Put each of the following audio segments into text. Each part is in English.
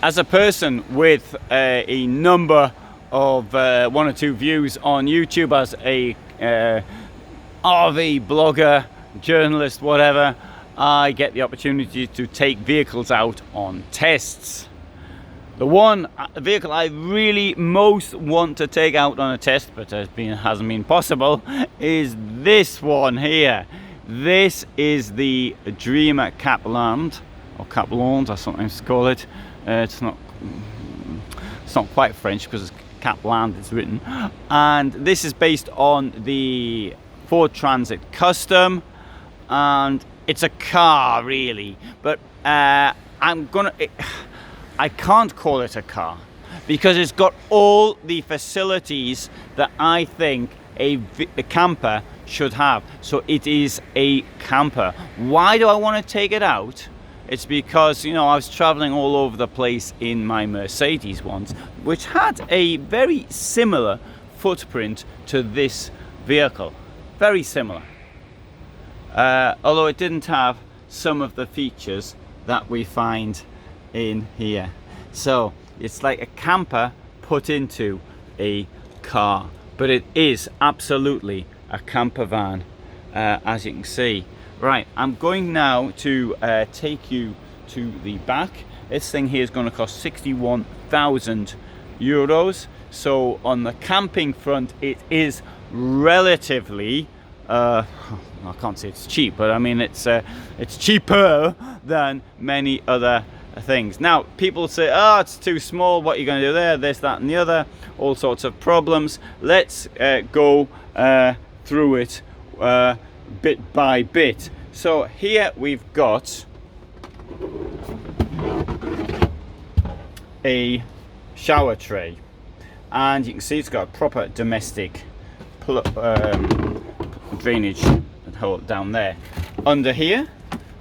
as a person with a number of 1 or 2 views on YouTube, as a RV blogger, journalist, whatever, I get the opportunity to take vehicles out on tests. The vehicle I really most want to take out on a test, but hasn't been possible, is this one here. This is the Dreamer Cap Lande, or Cap Lande, I sometimes call it. It's not quite French because it's Cap Lande it's written. And this is based on the Ford Transit Custom, and it's a car really, but I can't call it a car because it's got all the facilities that I think a camper should have. So it is a camper. Why do I want to take it out? It's because, you know, I was traveling all over the place in my Mercedes once, which had a very similar footprint to this vehicle. Very similar. Although it didn't have some of the features that we find in here. So it's like a camper put into a car, but it is absolutely a camper van, as you can see. Right, I'm going now to take you to the back. This thing here is going to cost 61,000 euros. So on the camping front, it is relatively I can't say it's cheap, but I mean it's cheaper than many other things. Now people say, oh, it's too small, what are you going to do there, this, that and the other, all sorts of problems. Let's go through it bit by bit. So here we've got a shower tray, and you can see it's got a proper domestic drainage hole down there. Under here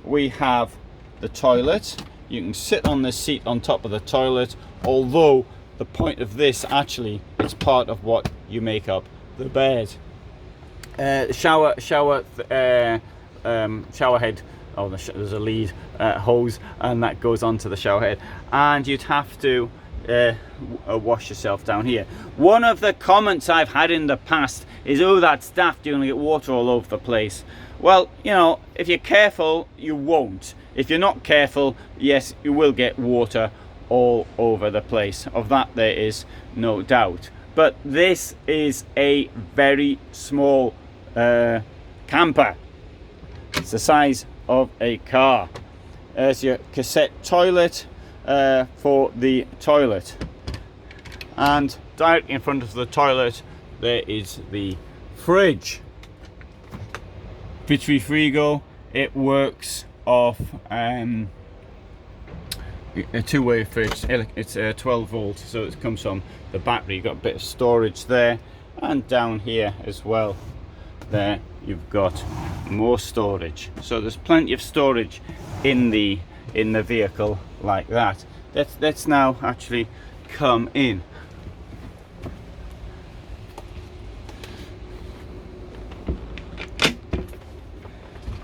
we have the toilet. You can sit on the seat on top of the toilet, although the point of this actually is part of what you make up the bed. Shower head. Oh, there's a lead hose, and that goes onto the shower head, and you'd have to wash yourself down here. One of the comments I've had in the past is, oh, that's daft, you're gonna get water all over the place. Well, you know, if you're careful, you won't. If you're not careful, yes, you will get water all over the place. Of that there is no doubt. But this is a very small camper. It's the size of a car. There's your cassette toilet for the toilet, and directly in front of the toilet there is the fridge. Vitri Frigo. It works off a two-way fridge. It's 12 volt, so it comes from the battery. You've got a bit of storage there, and down here as well, there you've got more storage. So there's plenty of storage in the vehicle like that. Let's now actually come in.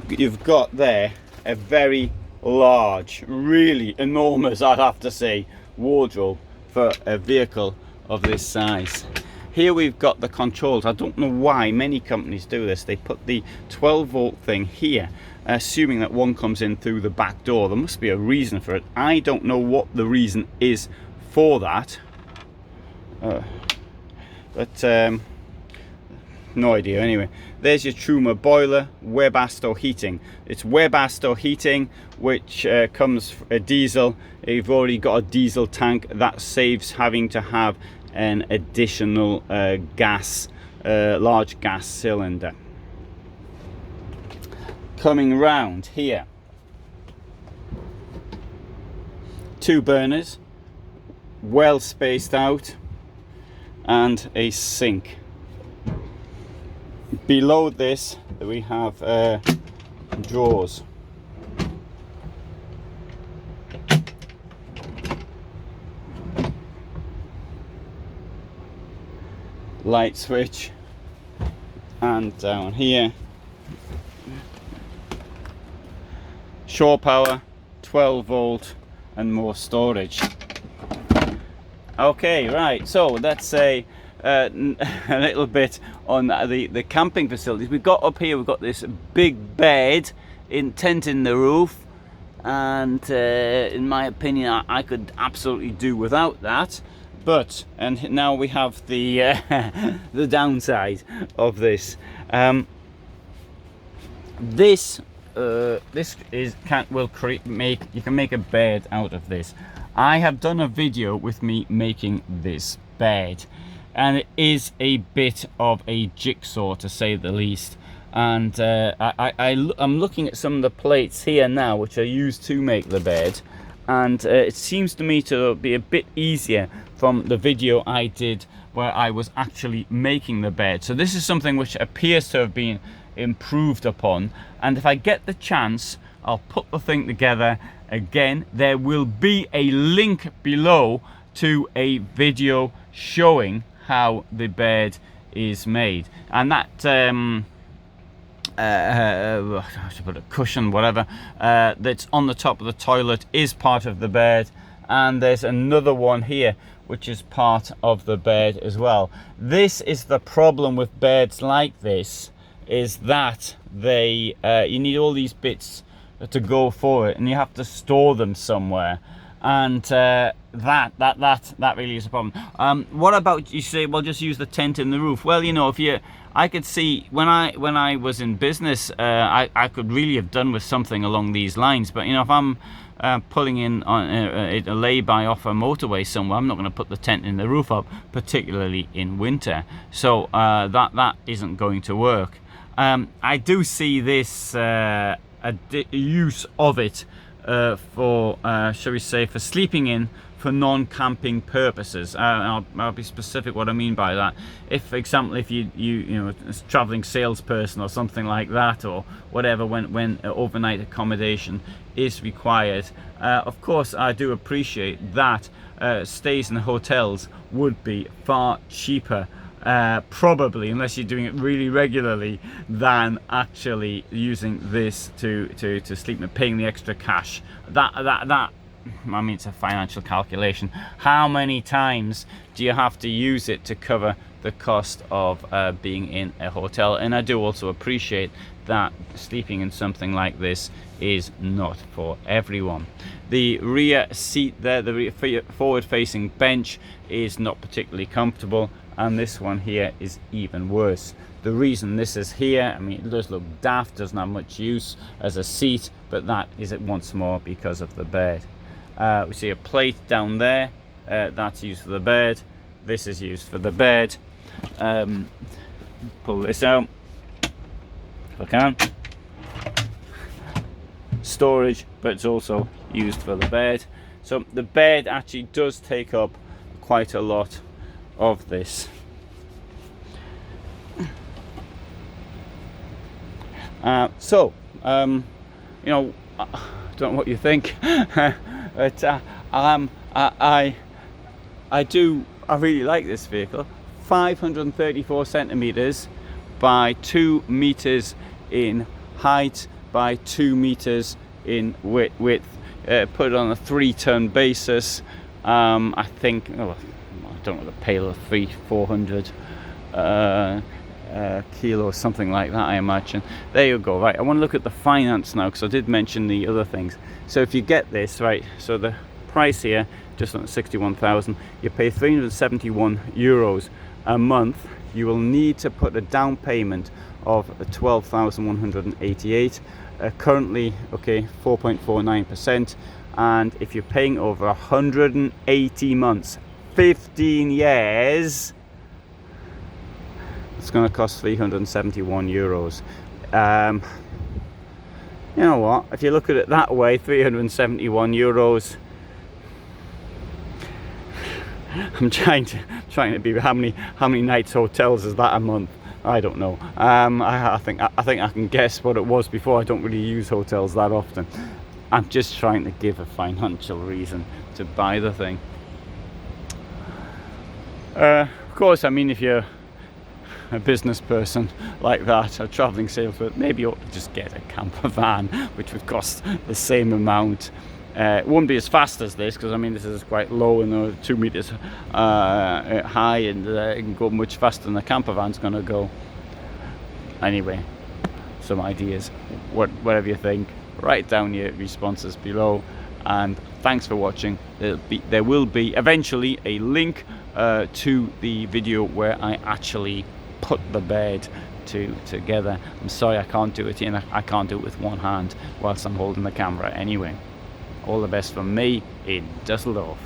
You've got there a very large, really enormous, I'd have to say, wardrobe for a vehicle of this size. Here we've got the controls. I don't know why many companies do this. They put the 12 volt thing here, assuming that one comes in through the back door. There must be a reason for it. I don't know what the reason is for that, but no idea. Anyway, there's your Dreamer boiler, Webasto heating. It's Webasto heating, which comes a diesel. You've already got a diesel tank. That saves having to have an additional large gas cylinder. Coming round here, 2 burners, well spaced out, and a sink. Below this we have drawers. Light switch, and down here shore power, 12 volt, and more storage. Okay, right, so let's say a little bit on the camping facilities. We've got up here, we've got this big bed tent in the roof, and in my opinion I could absolutely do without that. But, and now we have the the downside of this. This is you can make a bed out of this. I have done a video with me making this bed, and it is a bit of a jigsaw, to say the least. And I'm looking at some of the plates here now which are used to make the bed, and it seems to me to be a bit easier from the video I did where I was actually making the bed. So this is something which appears to have been improved upon, and if I get the chance I'll put the thing together again. There will be a link below to a video showing how the bed is made, and that I should put a cushion, whatever, that's on the top of the toilet is part of the bed, and there's another one here which is part of the bed as well. This is the problem with beds like this, is that they you need all these bits to go for it, and you have to store them somewhere, and that really is a problem. What about, you say, well, just use the tent in the roof? Well, you know, I could see when I was in business, I could really have done with something along these lines, but you know, if I'm pulling in on a lay-by off a motorway somewhere, I'm not going to put the tent in the roof up, particularly in winter. So that isn't going to work. I do see this use of it for, shall we say, for sleeping in for non-camping purposes. I'll be specific what I mean by that. If, for example, if you know, a traveling salesperson or something like that, or whatever, when overnight accommodation is required, of course I do appreciate that stays in the hotels would be far cheaper, probably, unless you're doing it really regularly, than actually using this to sleep and paying the extra cash. That I mean, it's a financial calculation. How many times do you have to use it to cover the cost of being in a hotel? And I do also appreciate that sleeping in something like this is not for everyone. The rear seat there, the forward facing bench, is not particularly comfortable, and this one here is even worse. The reason this is here, I mean, it does look daft, doesn't have much use as a seat, but that is it once more because of the bed. We see a plate down there, that's used for the bed. This is used for the bed. Pull this out if I can. Storage, but it's also used for the bed. So the bed actually does take up quite a lot of this. You know, I don't know what you think, but I really like this vehicle. 534 centimeters by 2 meters in height by 2 meters in width. Put it on a 3-ton basis. I think, I don't know, the pail of 400 kilos, something like that, I imagine. There you go. Right, I want to look at the finance now, because I did mention the other things. So if you get this, right, so the price here, just on 61,000, you pay 371 euros a month. You will need to put a down payment of 12,188, currently, okay, 4.49%, and if you're paying over 180 months, 15 years, it's going to cost 371 euros. You know what, if you look at it that way, 371 euros, I'm trying to be, how many nights hotels is that a month? I don't know. I think I can guess what it was before. I don't really use hotels that often. I'm just trying to give a financial reason to buy the thing. Of course, I mean, if you're a business person like that, a traveling salesman, maybe you ought to just get a camper van, which would cost the same amount. It won't be as fast as this, because I mean this is quite low and 2 meters high, and it can go much faster than the camper van's gonna go. Anyway, some ideas, whatever you think, write down your responses below, and thanks for watching. There will be eventually a link to the video where I actually put the bed together. I'm sorry I can't do it, and I can't do it with one hand whilst I'm holding the camera. Anyway, all the best from me in Dusseldorf.